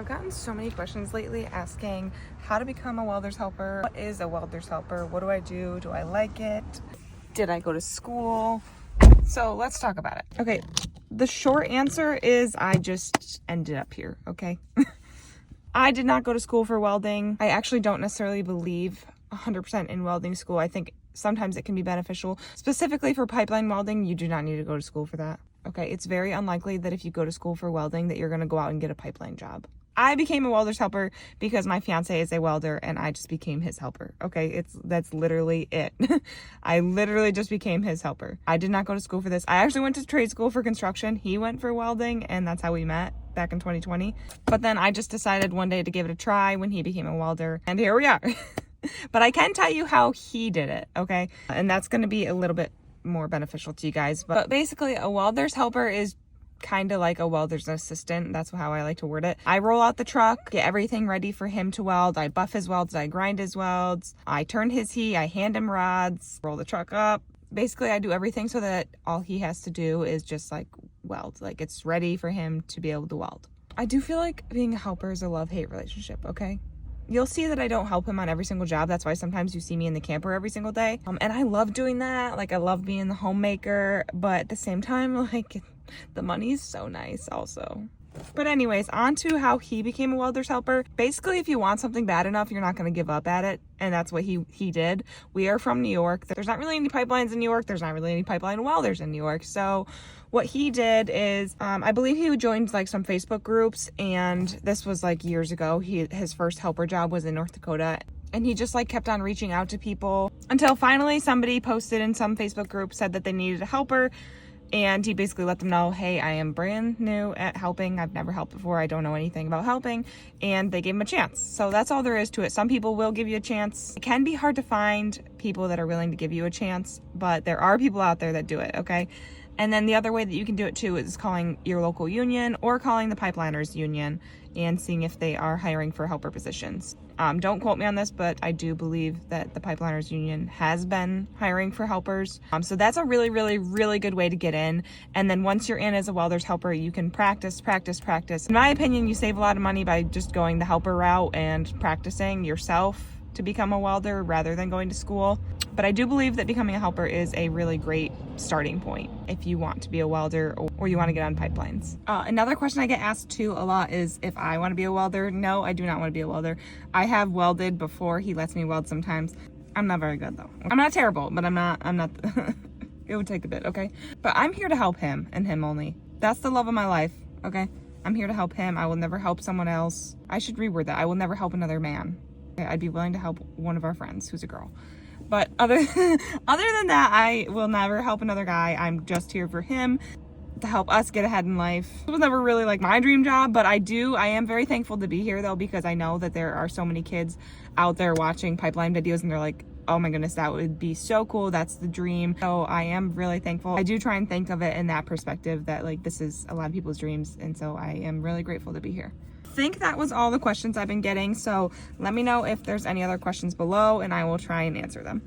I've gotten so many questions lately asking how to become a welder's helper. What is a welder's helper? What do I do? Do I like it? Did I go to school? So let's talk about it. Okay, the short answer is I just ended up here, okay? I did not go to school for welding. I actually don't necessarily believe 100% in welding school. I think sometimes it can be beneficial. Specifically for pipeline welding, you do not need to go to school for that. Okay, it's very unlikely that if you go to school for welding that you're gonna go out and get a pipeline job. I became a welder's helper because my fiance is a welder and I just became his helper. Okay, that's literally it. I literally just became his helper. I did not go to school for this. I actually went to trade school for construction. He went for welding and that's how we met back in 2020. But then I just decided one day to give it a try when he became a welder and here we are. But I can tell you how he did it, okay? And that's gonna be a little bit more beneficial to you guys. But basically a welder's helper is kind of like a welder's assistant. That's how I like to word it. I roll out the truck, get everything ready for him to weld. I buff his welds, I grind his welds, I turn his heat, I hand him rods, roll the truck up. Basically, I do everything so that all he has to do is just like weld. Like it's ready for him to be able to weld. I do feel like being a helper is a love-hate relationship, okay? You'll see that I don't help him on every single job. That's why sometimes you see me in the camper every single day. And I love doing that. Like I love being the homemaker, but at the same time, like the money's so nice also. But anyways, on to how he became a welder's helper. Basically, if you want something bad enough, you're not going to give up at it. And that's what he did. We are from New York. There's not really any pipelines in New York. There's not really any pipeline welders in New York. So what he did is, I believe he joined like some Facebook groups. And this was like years ago. His first helper job was in North Dakota. And he just like kept on reaching out to people until finally somebody posted in some Facebook group, said that they needed a helper. And he basically let them know, hey, I am brand new at helping. I've never helped before. I don't know anything about helping. And they gave him a chance. So that's all there is to it. Some people will give you a chance. It can be hard to find people that are willing to give you a chance, but there are people out there that do it, okay? And then the other way that you can do it too is calling your local union or calling the pipeliners union and seeing if they are hiring for helper positions. Don't quote me on this, but I do believe that the pipeliners union has been hiring for helpers. So that's a really, really, really good way to get in. And then once you're in as a welder's helper, you can practice. In my opinion, you save a lot of money by just going the helper route and practicing yourself to become a welder rather than going to school. But I do believe that becoming a helper is a really great starting point if you want to be a welder or you want to get on pipelines. Another question I get asked too a lot is if I want to be a welder. No, I do not want to be a welder. I have welded before. He lets me weld sometimes. I'm not very good though. I'm not terrible, but I'm not it would take a bit, okay? But I'm here to help him and him only. That's the love of my life, okay? I'm here to help him. I will never help someone else. I should reword that. I will never help another man. Okay? I'd be willing to help one of our friends who's a girl. But other than that, I will never help another guy. I'm just here for him to help us get ahead in life. It was never really like my dream job, but I am very thankful to be here though, because I know that there are so many kids out there watching pipeline videos and they're like, oh my goodness, that would be so cool. That's the dream. So I am really thankful. I do try and think of it in that perspective that like this is a lot of people's dreams. And so I am really grateful to be here. I think that was all the questions I've been getting. So let me know if there's any other questions below and I will try and answer them.